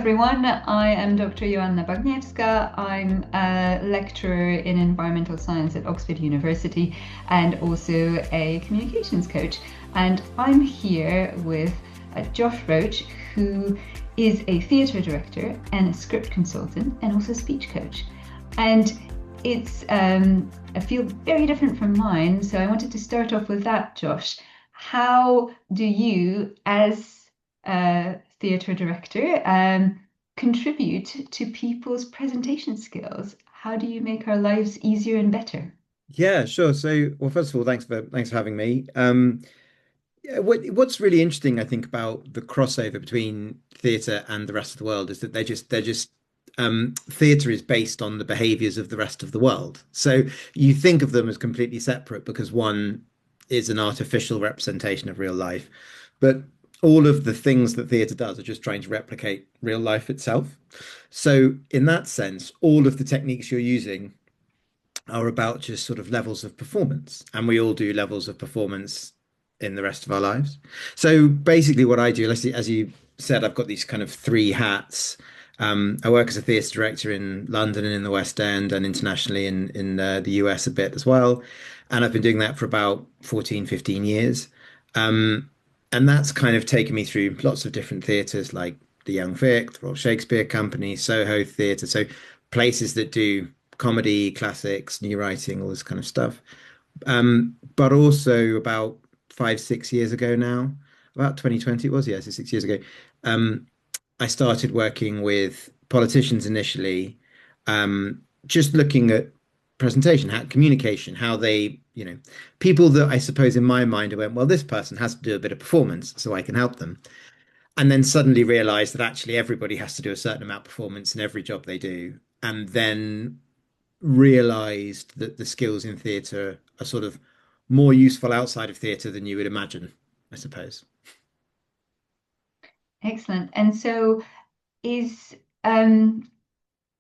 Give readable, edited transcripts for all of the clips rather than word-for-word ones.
everyone. I am Dr. Joanna Bagniewska. I'm a lecturer in environmental science at Oxford University and also a communications coach. And I'm here with Josh Roche, who is a theatre director and a script consultant and also a speech coach. And it's a field very different from mine. So I wanted to start off with that, Josh. How do you, as a theatre director, contribute to people's presentation skills? How do you make our lives easier and better? Yeah, sure. So, well, first of all, thanks for having me. Yeah, what's really interesting, I think, about the crossover between theatre and the rest of the world is that they're just theatre is based on the behaviours of the rest of the world. So you think of them as completely separate because one is an artificial representation of real life, but all of the things that theatre does are just trying to replicate real life itself. So in that sense, all of the techniques you're using are about just sort of levels of performance, and we all do levels of performance in the rest of our lives. So basically, what I do, as you said, I've got these kind of three hats. I work as a theatre director in London and in the West End, and internationally in the US a bit as well. And I've been doing that for about 14, 15 years. And that's kind of taken me through lots of different theatres like the Young Vic, the Royal Shakespeare Company, Soho Theatre. So places that do comedy, classics, new writing, all this kind of stuff. But also about 5, 6 years ago now, about 2020 it was, yeah, so 6 years ago, um, I started working with politicians initially, just looking at presentation, how communication, how they, people that I suppose in my mind I went, well, this person has to do a bit of performance, so I can help them. And then suddenly realized that actually everybody has to do a certain amount of performance in every job they do. And then realized that the skills in theatre are sort of more useful outside of theatre than you would imagine, I suppose. Excellent. And so is um,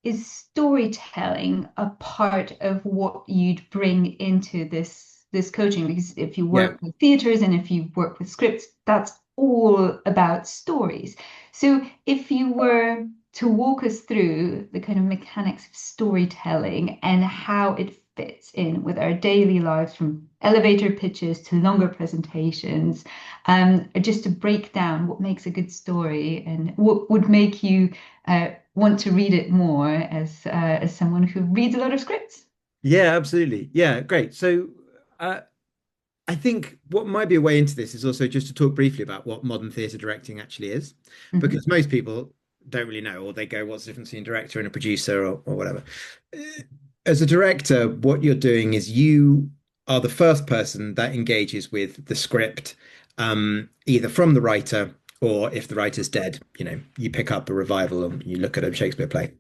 is storytelling a part of what you'd bring into this coaching? Because if you Yeah. work with theaters and if you work with scripts, that's all about stories. So if you were to walk us through the kind of mechanics of storytelling and how it fits in with our daily lives, from elevator pitches to longer presentations, just to break down what makes a good story and what would make you want to read it more as someone who reads a lot of scripts. Yeah, absolutely. Yeah, great. So uh, I think what might be a way into this is also just to talk briefly about what modern theatre directing actually is, Mhm. because most people don't really know, or they go, what's the difference between a director and a producer or whatever. As a director, what you're doing is you are the first person that engages with the script, either from the writer or if the writer's dead, you pick up a revival and you look at a Shakespeare play.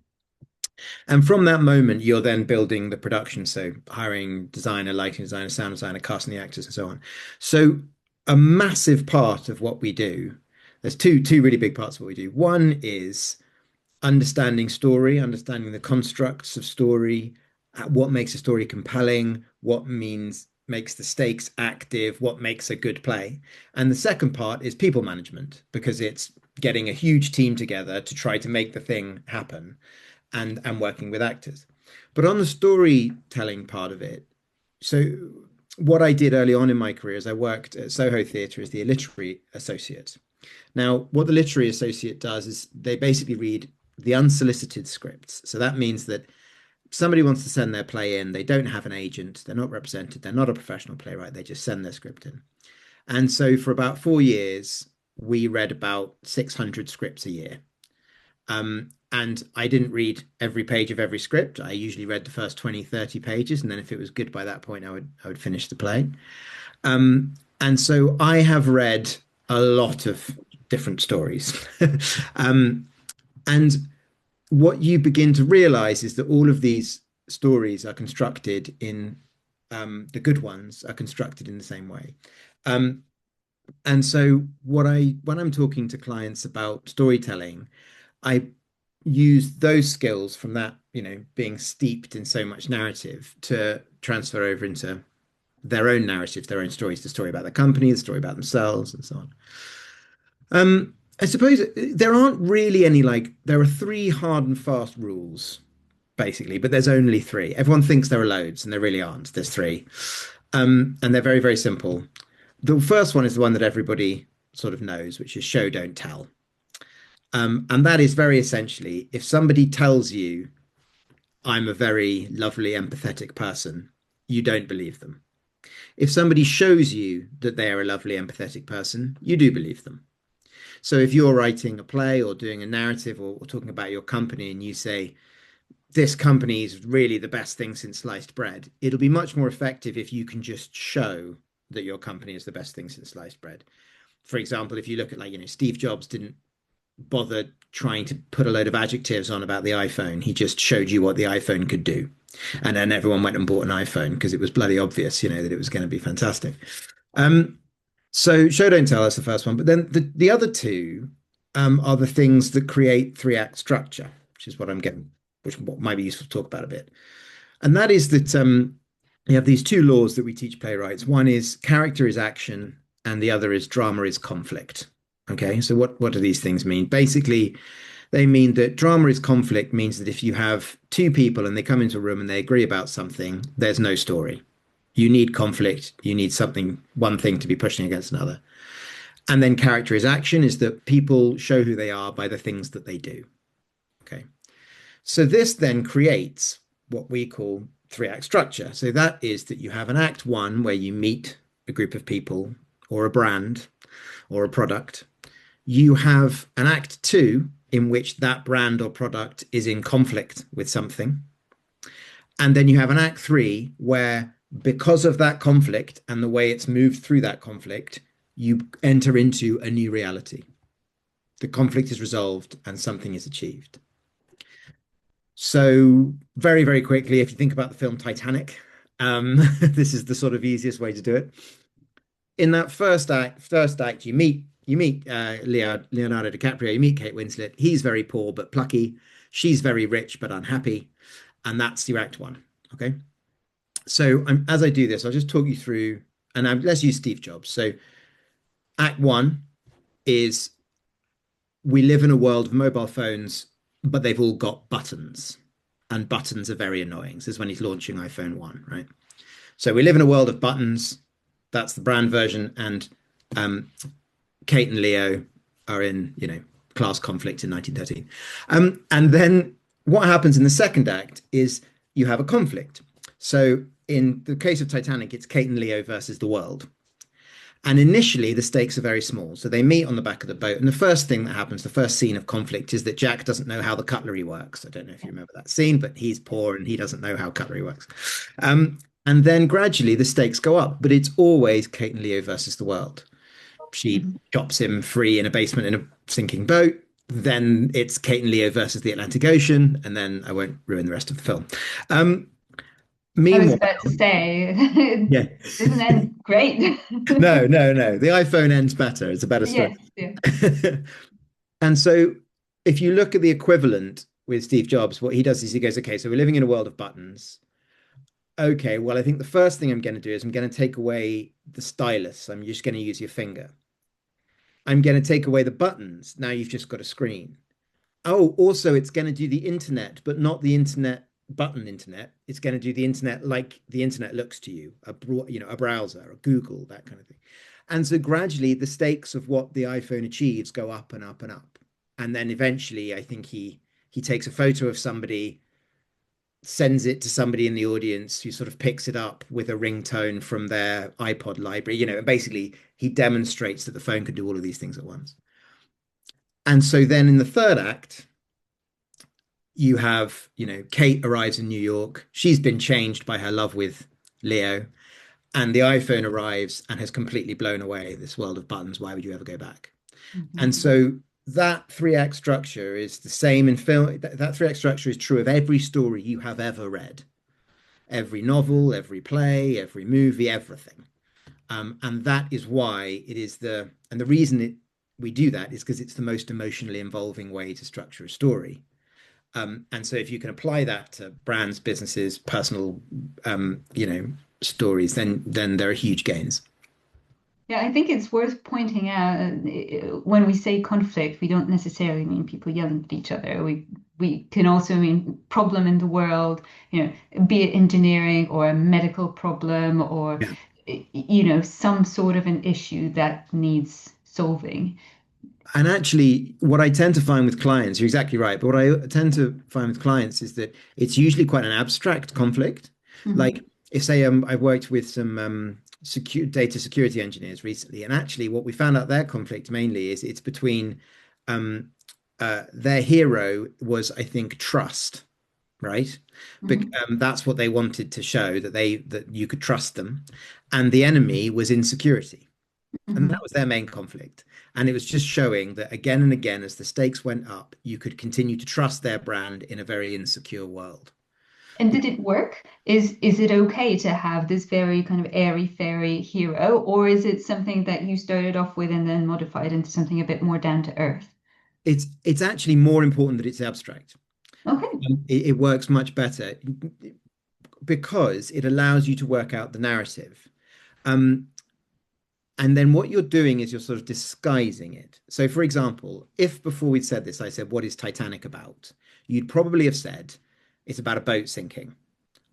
And from that moment, you're then building the production. So hiring designer, lighting designer, sound designer, casting the actors, and so on. So a massive part of what we do, there's two really big parts of what we do. One is understanding story, understanding the constructs of story, what makes a story compelling, what means makes the stakes active, what makes a good play. And the second part is people management, because it's getting a huge team together to try to make the thing happen and working with actors. But on the storytelling part of it, so what I did early on in my career is I worked at Soho Theatre as the literary associate. Now, what the literary associate does is they basically read the unsolicited scripts. So that means that somebody wants to send their play in, they don't have an agent, they're not represented, they're not a professional playwright, they just send their script in. And so for about 4 years, we read about 600 scripts a year. And I didn't read every page of every script. I usually read the first 20, 30 pages. And then if it was good by that point, I would finish the play. And so I have read a lot of different stories. um, and what you begin to realize is that all of these stories are constructed in the good ones are constructed in the same way. Um, and so when I'm talking to clients about storytelling, I use those skills from that, being steeped in so much narrative to transfer over into their own narratives, their own stories, the story about the company, the story about themselves, and so on. I suppose there aren't really any like there are three hard and fast rules basically, but there's only three. Everyone thinks there are loads, and there really aren't. There's three, and they're very very simple. The first one is the one that everybody sort of knows, which is show don't tell, and that is very essentially if somebody tells you I'm a very lovely empathetic person, you don't believe them. If somebody shows you that they are a lovely empathetic person, you do believe them. So if you're writing a play or doing a narrative or talking about your company and you say, this company is really the best thing since sliced bread, it'll be much more effective if you can just show that your company is the best thing since sliced bread. For example, if you look at like, Steve Jobs didn't bother trying to put a load of adjectives on about the iPhone. He just showed you what the iPhone could do. And then everyone went and bought an iPhone because it was bloody obvious, that it was going to be fantastic. Um, so show don't tell, that's the first one. But then the other two are the things that create three-act structure, which is what I'm getting, which might be useful to talk about a bit. And that is that you have these two laws that we teach playwrights. One is character is action, and the other is drama is conflict. Okay, so what do these things mean? Basically, they mean that drama is conflict means that if you have two people and they come into a room and they agree about something, there's no story. You need conflict. You need something, one thing to be pushing against another. And then character is action is that people show who they are by the things that they do. Okay. So this then creates what we call three-act structure. So that is that you have an act one where you meet a group of people or a brand or a product. You have an act two in which that brand or product is in conflict with something. And then you have an act three where, because of that conflict and the way it's moved through that conflict, you enter into a new reality. The conflict is resolved and something is achieved. So very, very quickly, if you think about the film Titanic, this is the sort of easiest way to do it. In that first act, you meet Leonardo DiCaprio, you meet Kate Winslet. He's very poor but plucky. She's very rich but unhappy, and that's your act one. Okay, so as I do this, I'll just talk you through, and let's use Steve Jobs. So act one is we live in a world of mobile phones, but they've all got buttons, and buttons are very annoying. This is when he's launching iPhone 1, right? So we live in a world of buttons. That's the brand version, and Kate and Leo are in, class conflict in 1913. And then what happens in the second act is you have a conflict. So in the case of Titanic, it's Kate and Leo versus the world. And initially, the stakes are very small. So they meet on the back of the boat. And the first thing that happens, the first scene of conflict, is that Jack doesn't know how the cutlery works. I don't know if you remember that scene, but he's poor and he doesn't know how cutlery works. And then gradually the stakes go up, but it's always Kate and Leo versus the world. She chops him free in a basement in a sinking boat. Then it's Kate and Leo versus the Atlantic Ocean. And then I won't ruin the rest of the film. I was Meanwhile, about to say, yeah. it doesn't end great. No, no, no. The iPhone ends better. It's a better story. Yes, yeah. And so if you look at the equivalent with Steve Jobs, what he does is he goes, okay, so we're living in a world of buttons. Okay, well, I think the first thing I'm going to do is I'm going to take away the stylus. I'm just going to use your finger. I'm going to take away the buttons. Now you've just got a screen. Oh, also, it's going to do the internet, but not the internet button internet. It's going to do the internet like the internet looks to you, a browser, a Google, that kind of thing. And so gradually the stakes of what the iPhone achieves go up and up and up. And then eventually I think he takes a photo of somebody, sends it to somebody in the audience who sort of picks it up with a ringtone from their iPod library, and basically he demonstrates that the phone can do all of these things at once. And so then in the third act, you have, Kate arrives in New York. She's been changed by her love with Leo, and the iPhone arrives and has completely blown away this world of buttons. Why would you ever go back? And so that three-act structure is the same in film. That three-act structure is true of every story you have ever read, every novel, every play, every movie, everything. And that is why the reason we do that is because it's the most emotionally involving way to structure a story. And so if you can apply that to brands, businesses, personal, stories, then there are huge gains. Yeah, I think it's worth pointing out when we say conflict, we don't necessarily mean people yelling at each other. We can also mean problem in the world, be it engineering or a medical problem or Yeah. some sort of an issue that needs solving. And actually, what I tend to find with clients, you're exactly right, but what I tend to find with clients is that it's usually quite an abstract conflict. Hmm. Like, if say I've worked with some data security engineers recently, and actually what we found out their conflict mainly is it's between um, their hero was, I think, trust, right? But Hmm. that's what they wanted to show that you could trust them, and the enemy was insecurity. And that Hmm. was their main conflict. And it was just showing that again and again, as the stakes went up, you could continue to trust their brand in a very insecure world. And did it work? Is it okay to have this very kind of airy fairy hero, or is it something that you started off with and then modified into something a bit more down to earth? It's actually more important that it's abstract. Okay. It works much better because it allows you to work out the narrative. Um, and then what you're doing is you're sort of disguising it. So, for example, if before we'd said this, I said, "What is Titanic about?" You'd probably have said, "It's about a boat sinking,"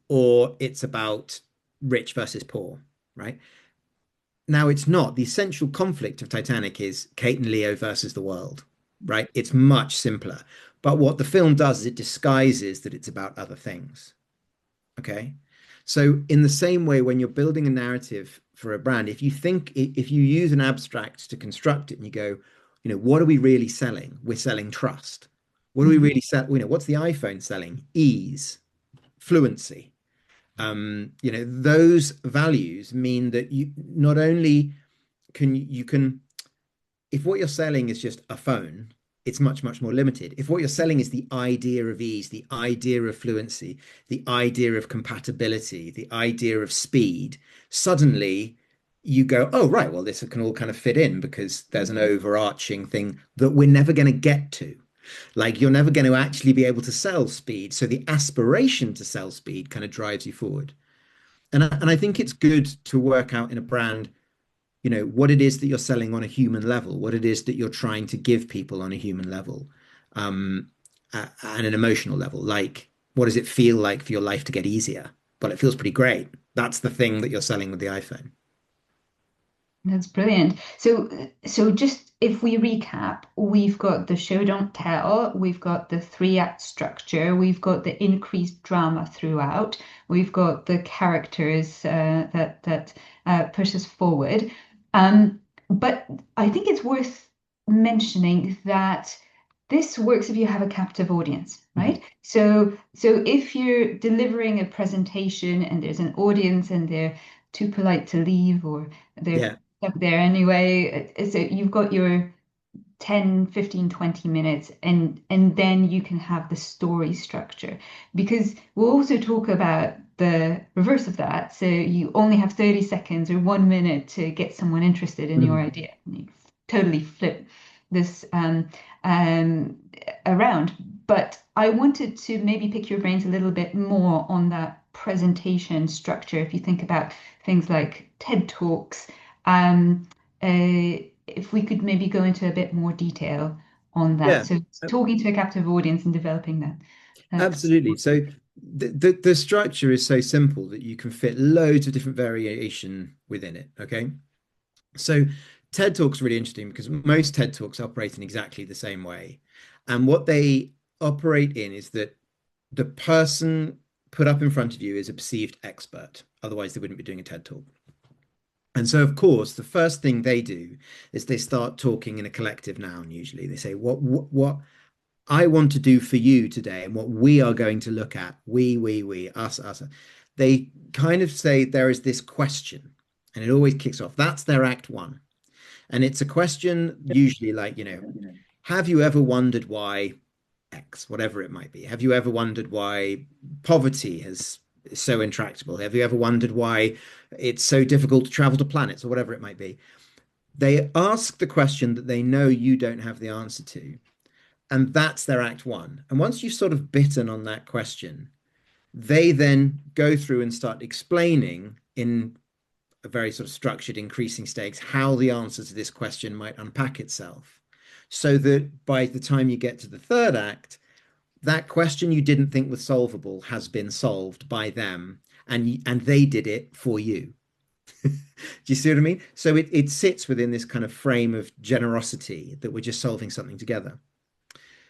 or "It's about rich versus poor," right? Now, it's not. The essential conflict of Titanic is Kate and Leo versus the world, right? It's much simpler. But what the film does is it disguises that it's about other things. Okay. So, in the same way, when you're building a narrative for a brand, if you use an abstract to construct it and you go, what are we really selling? We're selling trust. What do we Mhm. really sell? What's the iPhone selling? Ease, fluency. Those values mean that you not only can if what you're selling is just a phone, it's much, much more limited. If what you're selling is the idea of ease, the idea of fluency, the idea of compatibility, the idea of speed, suddenly you go, oh, right, well, this can all kind of fit in because there's an overarching thing that we're never going to get to. Like you're never going to actually be able to sell speed. So the aspiration to sell speed kind of drives you forward. And I think it's good to work out in a brand what it is that you're selling on a human level, what it is that you're trying to give people on a human level, um, and an emotional level. Like, what does it feel like for your life to get easier? Well, it feels pretty great. That's the thing that you're selling with the iPhone. That's brilliant. So just if we recap, we've got the show don't tell, we've got the three-act structure, we've got the increased drama throughout, we've got the characters that push us forward. But I think it's worth mentioning that this works if you have a captive audience, Mhm. right? So if you're delivering a presentation and there's an audience and they're too polite to leave or they're Yeah, stuck there anyway. So you've got your 10, 15, 20 minutes and then you can have the story structure because we'll also talk about the reverse of that. So you only have 30 seconds or 1 minute to get someone interested in your Mhm. idea. You totally flip this um, around. But I wanted to maybe pick your brains a little bit more on that presentation structure. If you think about things like TED Talks, um, if we could maybe go into a bit more detail on that. yeah, So talking to a captive audience and developing that. That's absolutely. So the structure is so simple that you can fit loads of different variation within it. Okay. So TED Talk's really interesting because most TED Talks operate in exactly the same way. And what they operate in is that the person put up in front of you is a perceived expert. Otherwise, they wouldn't be doing a TED Talk. And so, of course, the first thing they do is they start talking in a collective noun, usually. They say, what I want to do for you today and what we are going to look at, we, us. They kind of say there is this question, and it always kicks off. That's their act one. And it's a question usually like, have you ever wondered why X, whatever it might be? Have you ever wondered why poverty is so intractable? Have you ever wondered why it's so difficult to travel to planets or whatever it might be? They ask the question that they know you don't have the answer to. And that's their act one. And once you've sort of bitten on that question, they then go through and start explaining in a very sort of structured increasing stakes, how the answer to this question might unpack itself. So that by the time you get to the third act, that question you didn't think was solvable has been solved by them, and they did it for you. Do you see what I mean? So it sits within this kind of frame of generosity that we're just solving something together.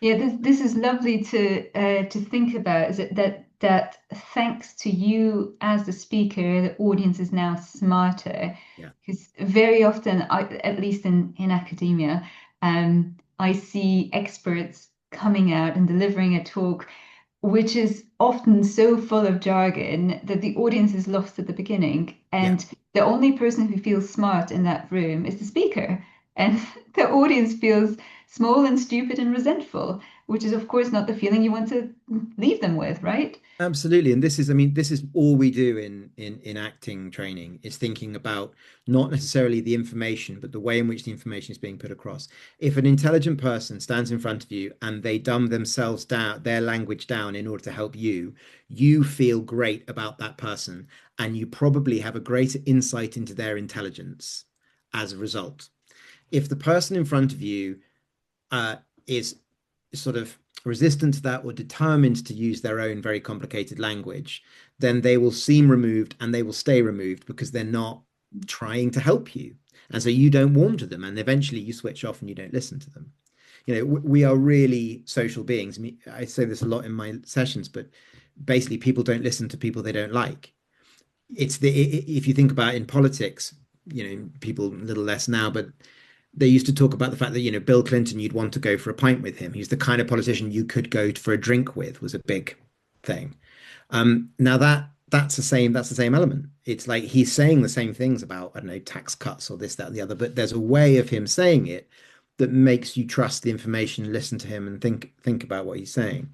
Yeah, this is lovely to think about. Is it that thanks to you as the speaker, the audience is now smarter? Yeah. Because very often, at least in academia, I see experts coming out and delivering a talk which is often so full of jargon that the audience is lost at the beginning. Yeah. And the only person who feels smart in that room is the speaker. And the audience feels small and stupid and resentful, which is, of course, not the feeling you want to leave them with, right? Absolutely. And this is, I mean, this is all we do in acting training is thinking about not necessarily the information, but the way in which the information is being put across. If an intelligent person stands in front of you and they dumb themselves down, their language down in order to help you, you feel great about that person, and you probably have a greater insight into their intelligence as a result. If the person in front of you is sort of resistant to that or determined to use their own very complicated language, then they will seem removed and they will stay removed because they're not trying to help you. And so you don't warm to them, and eventually you switch off and you don't listen to them. You know, we are really social beings. I say this a lot in my sessions, but basically people don't listen to people they don't like. It's the if you think about it in politics, you know, people a little less now, but they used to talk about the fact that, you know, Bill Clinton, you'd want to go for a pint with him. He's the kind of politician you could go for a drink with, was a big thing. Now that's the same element. It's like he's saying the same things about, I don't know, tax cuts or this, that, and the other, but there's a way of him saying it that makes you trust the information, listen to him, and think about what he's saying.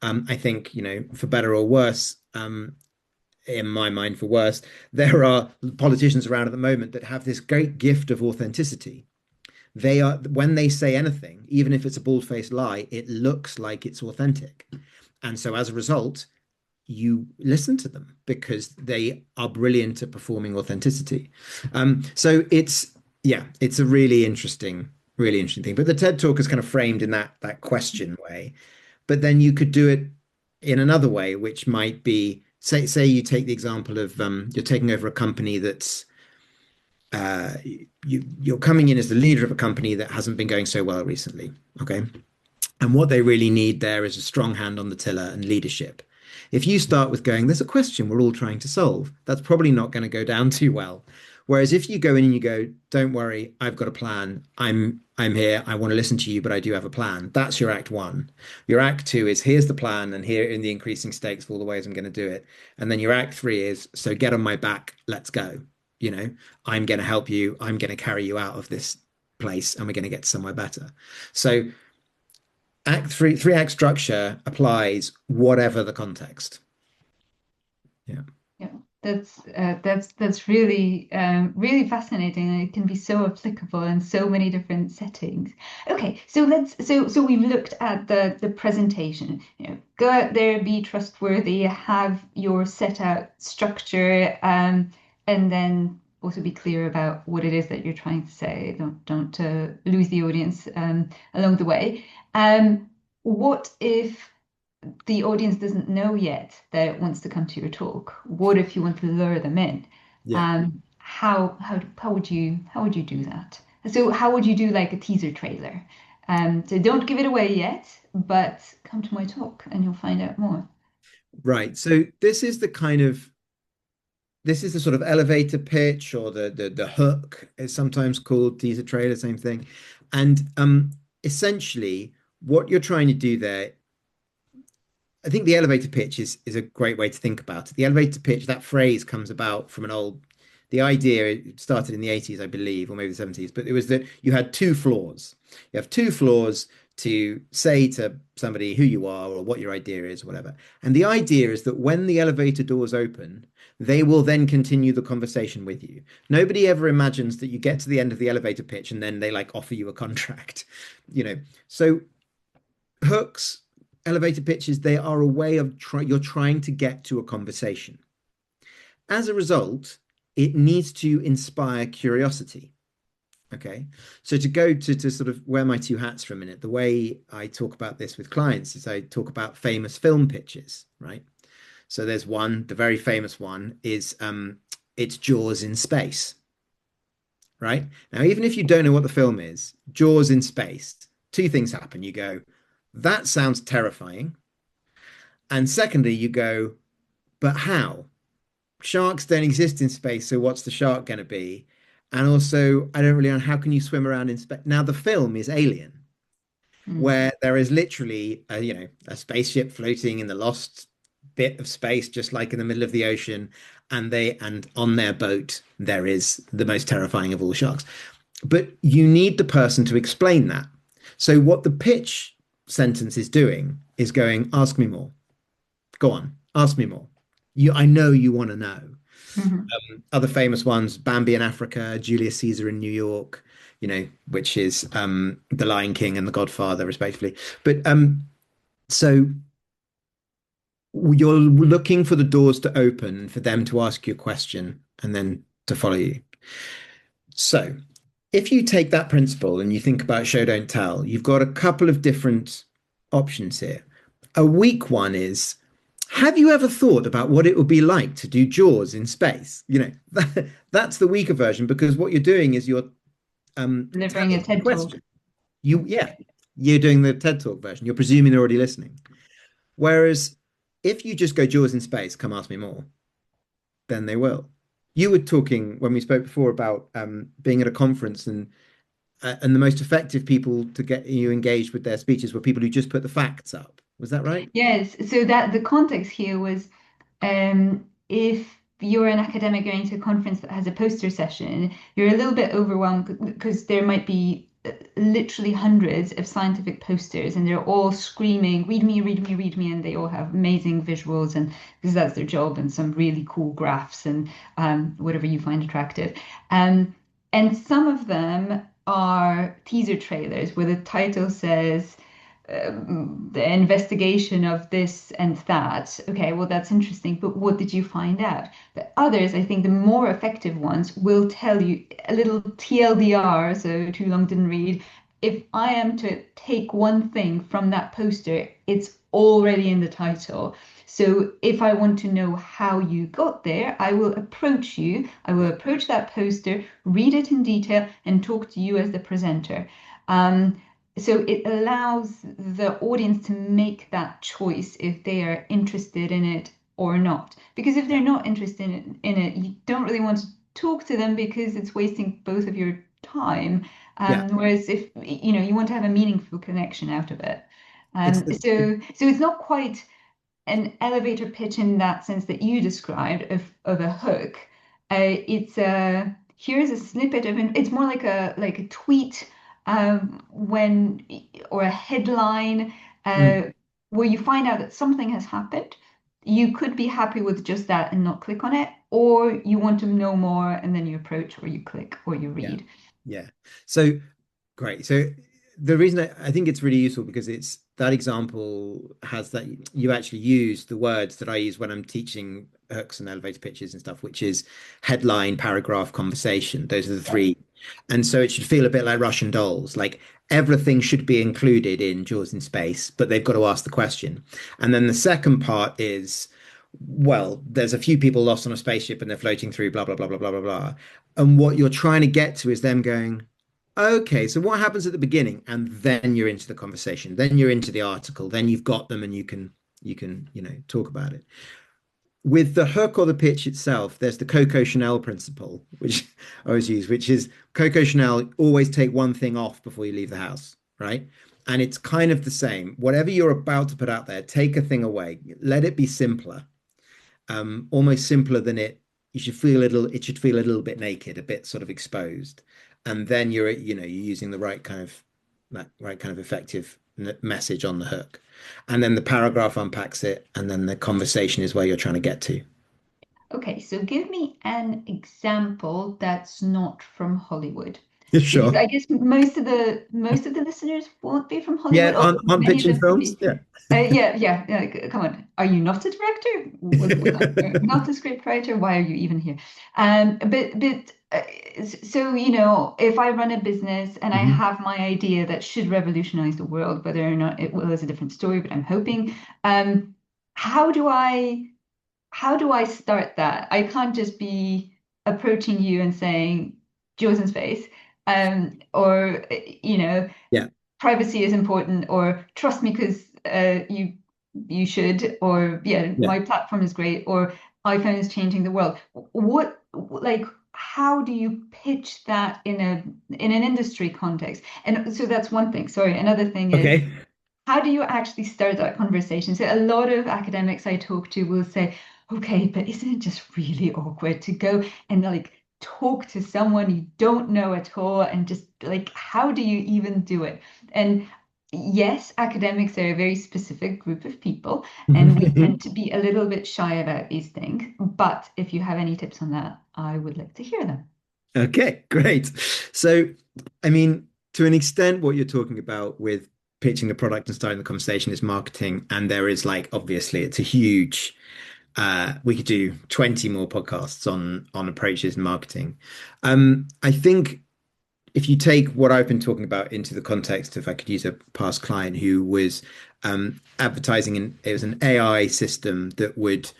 I think, you know, for better or worse, in my mind, for worse, there are politicians around at the moment that have this great gift of authenticity. They are, when they say anything, even if it's a bald-faced lie, it looks like it's authentic. And so as a result, you listen to them because they are brilliant at performing authenticity. So it's a really interesting thing. But the TED Talk is kind of framed in that question way. But then you could do it in another way, which might be, say you take the example of you're taking over a company that's uh, you're coming in as the leader of a company that hasn't been going so well recently. Okay. And what they really need there is a strong hand on the tiller and leadership. If you start with going, there's a question we're all trying to solve, that's probably not going to go down too well. Whereas if you go in and you go, don't worry, I've got a plan. I'm here. I want to listen to you, but I do have a plan. That's your act one. Your act two is here's the plan and here in the increasing stakes for all the ways I'm going to do it. And then your act three is so get on my back, let's go. You know, I'm going to help you. I'm going to carry you out of this place and we're going to get somewhere better. So act three act structure applies whatever the context. Yeah. Yeah, that's really really fascinating, and it can be so applicable in so many different settings. Okay, so so we've looked at the presentation. You know, go out there, be trustworthy, have your set out structure, and then also be clear about what it is that you're trying to say. Don't lose the audience along the way. What if the audience doesn't know yet that it wants to come to your talk? What if you want to lure them in? Yeah. How would you do that? So how would you do like a teaser trailer? So don't give it away yet, but come to my talk and you'll find out more. Right. So this is the sort of elevator pitch or the hook is sometimes called teaser trailer, same thing. And essentially what you're trying to do there, I think the elevator pitch is a great way to think about it. The elevator pitch, that phrase comes about from the idea it started in the 80s, I believe, or maybe the 70s, but it was that you had two floors. You have two floors to say to somebody who you are or what your idea is, or whatever. And the idea is that when the elevator doors open, they will then continue the conversation with you. Nobody ever imagines that you get to the end of the elevator pitch and then they like offer you a contract, you know. So hooks, elevator pitches, they are a way of you're trying to get to a conversation. As a result, it needs to inspire curiosity. Okay. So to go to sort of wear my two hats for a minute, the way I talk about this with clients is I talk about famous film pitches, right? So there's one, the very famous one is it's Jaws in space, right? Now, even if you don't know what the film is, Jaws in space, two things happen. You go, that sounds terrifying. And secondly, you go, but how? Sharks don't exist in space, so what's the shark going to be? And also, I don't really know how can you swim around in space. Now, the film is Alien, Mm. where there is literally a spaceship floating in the lost bit of space, just like in the middle of the ocean, and on their boat there is the most terrifying of all sharks. But you need the person to explain that. So what the pitch sentence is doing is going, ask me more. Go on, ask me more. I know you want to know. Mhm. Other famous ones, Bambi in Africa, Julius Caesar in New York, which is The Lion King and The Godfather, respectively. But so you're looking for the doors to open for them to ask you a question and then to follow you. So if you take that principle and you think about show, don't tell, you've got a couple of different options here. A weak one is, have you ever thought about what it would be like to do Jaws in space? That's the weaker version because what you're doing is you're Delivering a telling the TED talk. question. Yeah, you're doing the TED Talk version. You're presuming they're already listening. Whereas if you just go Jaws in space, come ask me more, then they will. You were talking when we spoke before about being at a conference and the most effective people to get you engaged with their speeches were people who just put the facts up. Was that right? Yes, so that the context here was if you're an academic going to a conference that has a poster session, you're a little bit overwhelmed because there might be literally hundreds of scientific posters and they're all screaming, read me, read me, read me, and they all have amazing visuals and because that's their job and some really cool graphs and whatever you find attractive. Um, and some of them are teaser trailers where the title says, the investigation of this and that. Okay, well, that's interesting, but what did you find out? But others, I think the more effective ones will tell you a little TLDR, so too long didn't read. If I am to take one thing from that poster, it's already in the title. So if I want to know how you got there, I will approach you, I will approach that poster, read it in detail, and talk to you as the presenter. So it allows the audience to make that choice if they are interested in it or not. Because if they're not interested in it, you don't really want to talk to them because it's wasting both of your time. Yeah. Whereas if you want to have a meaningful connection out of it. It's Um, the, so so it's not quite an elevator pitch in that sense that you described of a hook. It's a here's a snippet of it's more like a tweet when or a headline mm, uh, where you find out that something has happened. You could be happy with just that and not click on it, or you want to know more and then you approach or you click or you yeah. read. Yeah. So great. So the reason I think it's really useful because it's that example has that you actually use the words that I use when I'm teaching hooks and elevator pitches and stuff, which is headline, paragraph, conversation. Those are the three. And so it should feel a bit like Russian dolls, like everything should be included in Jaws in Space, but they've got to ask the question. And then the second part is, well, there's a few people lost on a spaceship and they're floating through, blah, blah, blah, blah, blah, blah, blah. And what you're trying to get to is them going, okay, so what happens at the beginning? And then you're into the conversation, then you're into the article, then you've got them and you can, talk about it. With the hook or the pitch itself, there's the Coco Chanel principle, which I always use, which is Coco Chanel, always take one thing off before you leave the house, right? And it's kind of the same. Whatever you're about to put out there, take a thing away. Let it be simpler, almost simpler than it should feel a little bit naked, a bit sort of exposed. And then you're using the right kind of effective message on the hook. And then the paragraph unpacks it, and then the conversation is where you're trying to get to. Okay, so give me an example that's not from Hollywood. Sure. I guess most of the listeners won't be from Hollywood. Yeah, Oh, on many of pitching them could films. be. Yeah. Come on. Are you not a director? Not a scriptwriter? Why are you even here? So if I run a business and I Mhm. have my idea that should revolutionize the world, whether or not it will is a different story, but I'm hoping. How do I start that? I can't just be approaching you and saying, "Jaws in space," or Yeah. privacy is important, or trust me because you should, or yeah, Yeah. my platform is great, or iPhone is changing the world. Like, how do you pitch that in an industry context? And so that's one thing. Sorry, another thing is Okay. how do you actually start that conversation? So a lot of academics I talk to will say, okay, but isn't it just really awkward to go and like talk to someone you don't know at all and just like, how do you even do it? And yes, academics are a very specific group of people, and we tend to be a little bit shy about these things. But if you have any tips on that, I would like to hear them. Okay, great. So, I mean, to an extent, what you're talking about with pitching the product and starting the conversation is marketing. And there is like, obviously, it's a huge, we could do 20 more podcasts on approaches and marketing. I think if you take what I've been talking about into the context, if I could use a past client who was advertising, and it was an AI system that would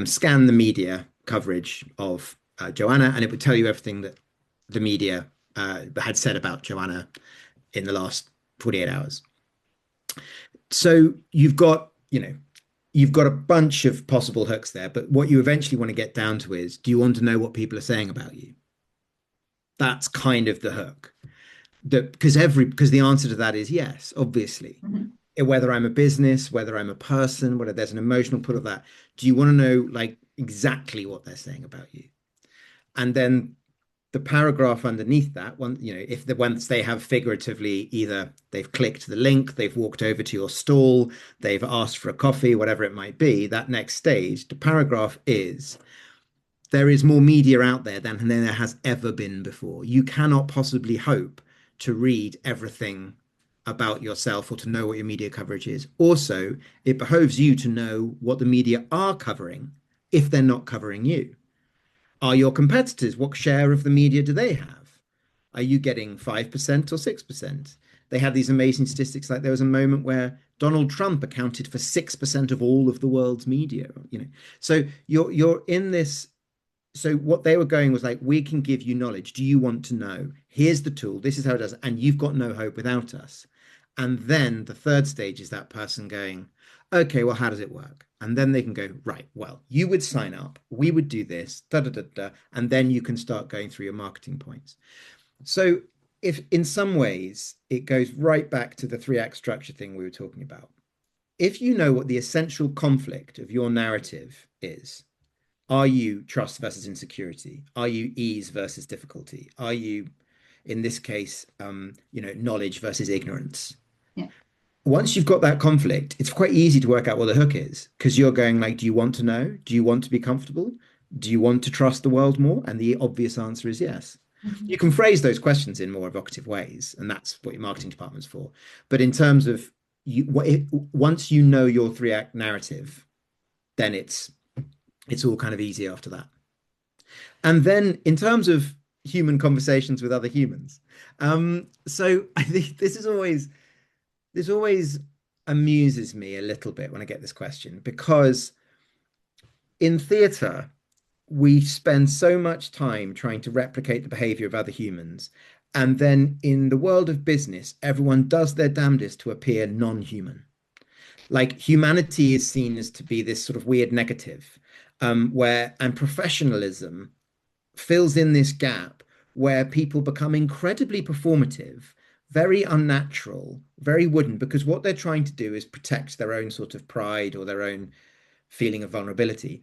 scan the media coverage of Joanna, and it would tell you everything that the media had said about Joanna in the last 48 hours. So you've got a bunch of possible hooks there, but what you eventually want to get down to is, do you want to know what people are saying about you? That's kind of the hook. That because the answer to that is yes, obviously. Mhm. Whether I'm a business, whether I'm a person, whether there's an emotional pull of that, do you want to know like exactly what they're saying about you? And then the paragraph underneath that one, if the once they have figuratively either they've clicked the link, they've walked over to your stall, they've asked for a coffee, whatever it might be, that next stage, the paragraph is there is more media out there than there has ever been before. You cannot possibly hope to read everything about yourself or to know what your media coverage is. Also, it behoves you to know what the media are covering if they're not covering you. Are your competitors, what share of the media do they have? Are you getting 5% or 6%? They have these amazing statistics. Like there was a moment where Donald Trump accounted for 6% of all of the world's media. So you're in this. So what they were going was like, we can give you knowledge. Do you want to know? Here's the tool. This is how it does. And you've got no hope without us. And then the third stage is that person going, okay, well, how does it work? And then they can go, right, well, you would sign up, we would do this, da da da da, and then you can start going through your marketing points. So if in some ways it goes right back to the 3 act structure thing we were talking about. If you know what the essential conflict of your narrative is, are you trust versus insecurity? Are you ease versus difficulty? Are you, in this case, knowledge versus ignorance? Yeah. Once you've got that conflict, it's quite easy to work out what the hook is because you're going like, do you want to know? Do you want to be comfortable? Do you want to trust the world more? And the obvious answer is yes. You Mhm. can phrase those questions in more evocative ways, and that's what your marketing department's for. But in terms of once you know your 3 act narrative, then it's all kind of easy after that. And then in terms of human conversations with other humans, so I think this always amuses me a little bit when I get this question because in theatre we spend so much time trying to replicate the behavior of other humans, and then in the world of business, everyone does their damnedest to appear non-human. Like humanity is seen as to be this sort of weird negative, where and professionalism fills in this gap where people become incredibly performative, very unnatural, very wooden, because what they're trying to do is protect their own sort of pride or their own feeling of vulnerability.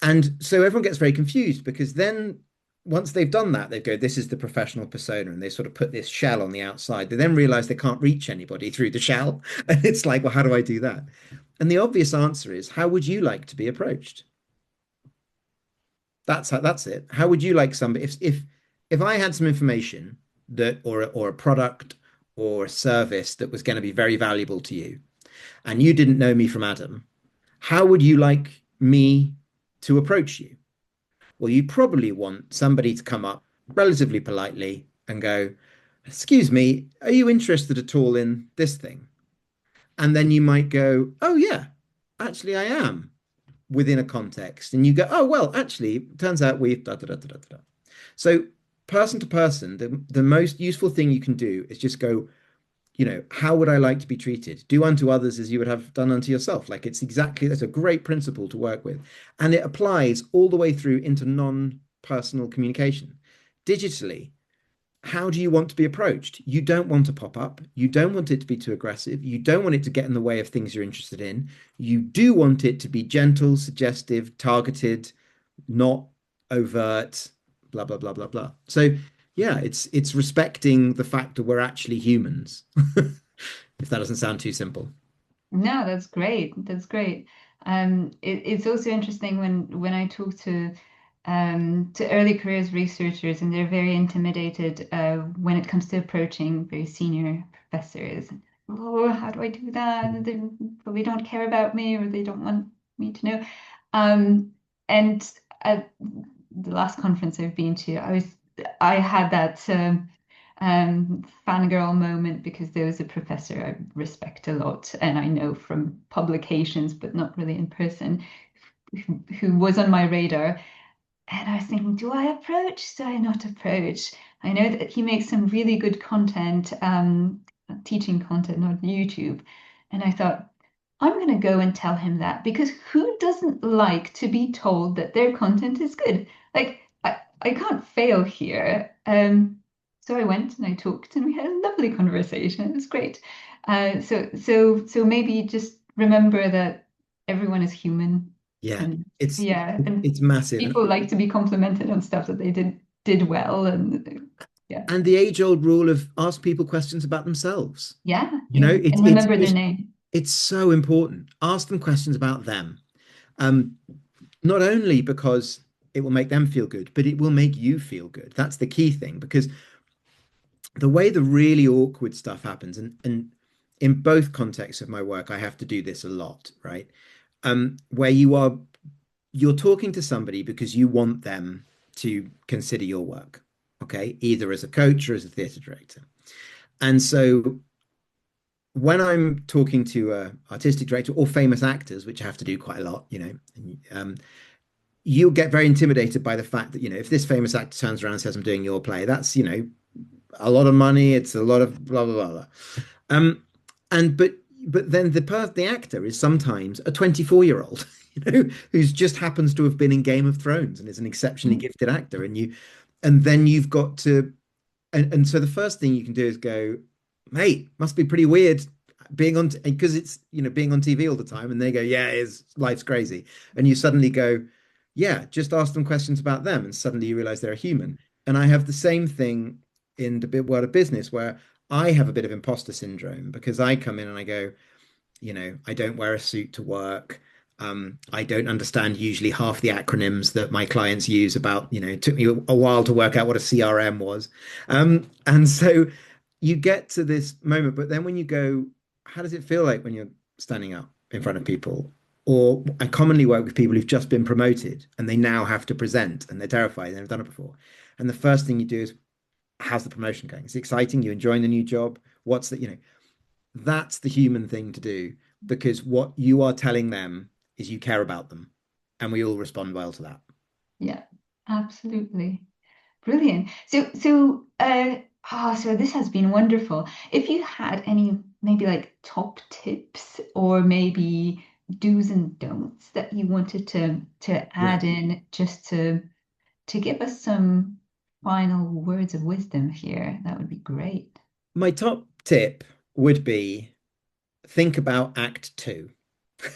And so everyone gets very confused because then once they've done that, they go, this is the professional persona, and they sort of put this shell on the outside. They then realize they can't reach anybody through the shell. And it's like, well, how do I do that? And the obvious answer is, how would you like to be approached? That's it. How would you like somebody if I had some information that or a product or a service that was going to be very valuable to you, and you didn't know me from Adam, how would you like me to approach you? Well, you probably want somebody to come up relatively politely and go, "Excuse me, are you interested at all in this thing?" And then you might go, "Oh, yeah, actually, I am," within a context. And you go, "Oh, well, actually, turns out we've da da da da da da." So, person to person, the most useful thing you can do is just go, how would I like to be treated? Do unto others as you would have done unto yourself. Like that's a great principle to work with. And it applies all the way through into non-personal communication. Digitally, how do you want to be approached? You don't want to pop up. You don't want it to be too aggressive. You don't want it to get in the way of things you're interested in. You do want it to be gentle, suggestive, targeted, not overt, blah, blah, blah, blah, blah. So yeah, it's respecting the fact that we're actually humans, if that doesn't sound too simple. No, that's great. That's great. It's also interesting when I talk to early careers researchers, and they're very intimidated when it comes to approaching very senior professors. Oh, how do I do that? They probably don't care about me, or they don't want me to know. And at the last conference I've been to, I had that. Fangirl moment because there was a professor I respect a lot and I know from publications, but not really in person, who was on my radar. And I was thinking, do I approach? Do I not approach? I know that he makes some really good content, teaching content on YouTube. And I thought, I'm going to go and tell him that because who doesn't like to be told that their content is good? Like, I can't fail here. So I went and I talked and we had a lovely conversation. It was great. So maybe just remember that everyone is human Yeah, and it's yeah, and it's massive. people like to be complimented on stuff that they did well, and yeah, And the age-old rule of ask people questions about themselves. yeah, You know, yeah, it's and it's remember their just name. it's so important. Ask them questions about them. Um, Not only because it will make them feel good, but it will make you feel good. That's the key thing because the way the really awkward stuff happens, and in both contexts of my work, I have to do this a lot, right? Where you're talking to somebody because you want them to consider your work, okay, either as a coach or as a theatre director. And so when I'm talking to a artistic director or famous actors, which I have to do quite a lot, you'll get very intimidated by the fact that, if this famous actor turns around and says, "I'm doing your play," that's, a lot of money. It's a lot of blah, blah, blah, blah. Um, and but then the actor is sometimes a 24-year-old, who's just happens to have been in Game of Thrones and is an exceptionally Mm, gifted actor. And then you've got to, and so the first thing you can do is go, "Mate, must be pretty weird being on," because it's, being on TV all the time. And they go, "Yeah, it's life's crazy." And you suddenly go, "Yeah, just ask them questions about them." And suddenly you realize they're a human. And I have the same thing in the world of business where I have a bit of imposter syndrome because I come in and I go, I don't wear a suit to work. I don't understand usually half the acronyms that my clients use about, it took me a while to work out what a CRM was. And so you get to this moment, but then when you go, how does it feel like when you're standing up in front of people? Or I commonly work with people who've just been promoted and they now have to present and they're terrified. They've never done it before. And the first thing you do is, how's the promotion going? It's exciting. You enjoying the new job? What's the, that's the human thing to do because what you are telling them is you care about them. And we all respond well to that. yeah, absolutely. Brilliant. So this has been wonderful. If you had any maybe like top tips or maybe do's and don'ts that you wanted to Yeah. add in just to give us some final words of wisdom here, that would be great. My top tip would be think about Act Two.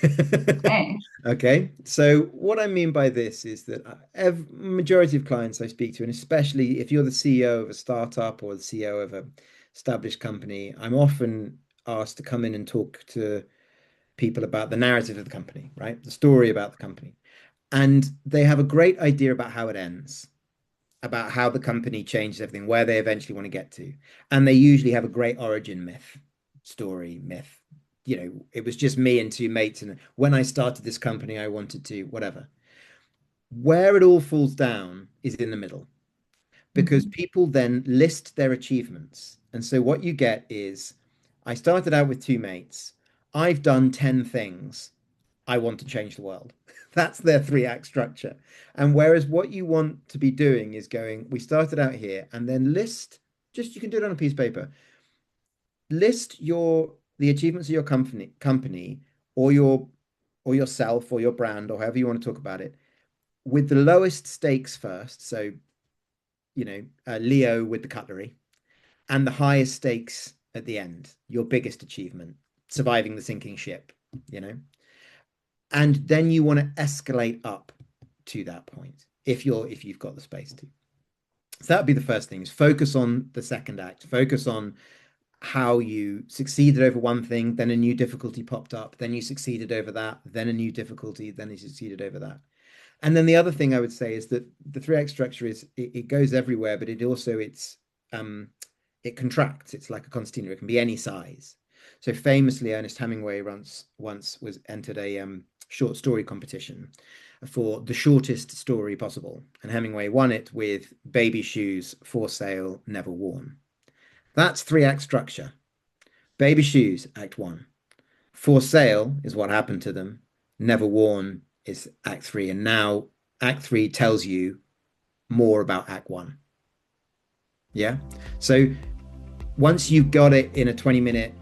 Okay. Okay, so what I mean by this is that every majority of clients I speak to, and especially if you're the CEO of a startup or the CEO of an established company, I'm often asked to come in and talk to people about the narrative of the company, right? The story about the company. And they have a great idea about how it ends. about how the company changes everything, where they eventually want to get to. And they usually have a great origin myth. It was just me and two mates. And when I started this company, I wanted to, whatever. Where it all falls down is in the middle, because people then list their achievements. And so what you get is, I started out with two mates. I've done 10 things. I want to change the world. That's their 3-act structure. And whereas what you want to be doing is going, we started out here, and then you can do it on a piece of paper. List the achievements of your company or yourself or your brand or however you want to talk about it, with the lowest stakes first. So, Leo with the cutlery, and the highest stakes at the end, your biggest achievement, surviving the sinking ship, and then you want to escalate up to that point if you've got the space to. So that'd be the first thing, is focus on the second act, focus on how you succeeded over one thing, then a new difficulty popped up, then you succeeded over that, then a new difficulty, then you succeeded over that. And then the other thing I would say is that the 3-act structure is, it goes everywhere, but it contracts. It's like a concertina. It can be any size. So famously, Ernest Hemingway once was entered a short story competition for the shortest story possible, and Hemingway won it with Baby Shoes, For Sale, Never Worn. That's 3-act structure. Baby Shoes, Act 1. For Sale is what happened to them. Never Worn is Act 3. And now Act 3 tells you more about Act 1. Yeah. So once you've got it in a 20-minute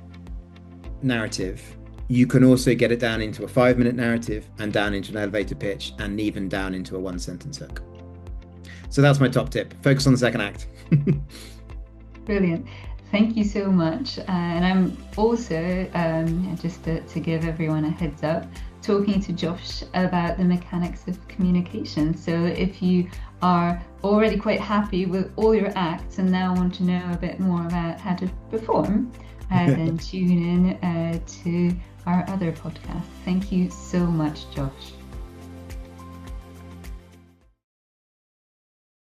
narrative, you can also get it down into a 5-minute narrative, and down into an elevator pitch, and even down into a 1-sentence hook. So that's my top tip. Focus on the second act. Brilliant. Thank you so much. And I'm also, just to give everyone a heads up, talking to Josh about the mechanics of communication. So if you are already quite happy with all your acts and now want to know a bit more about how to perform, then tune in to our other podcast. Thank you so much, Josh.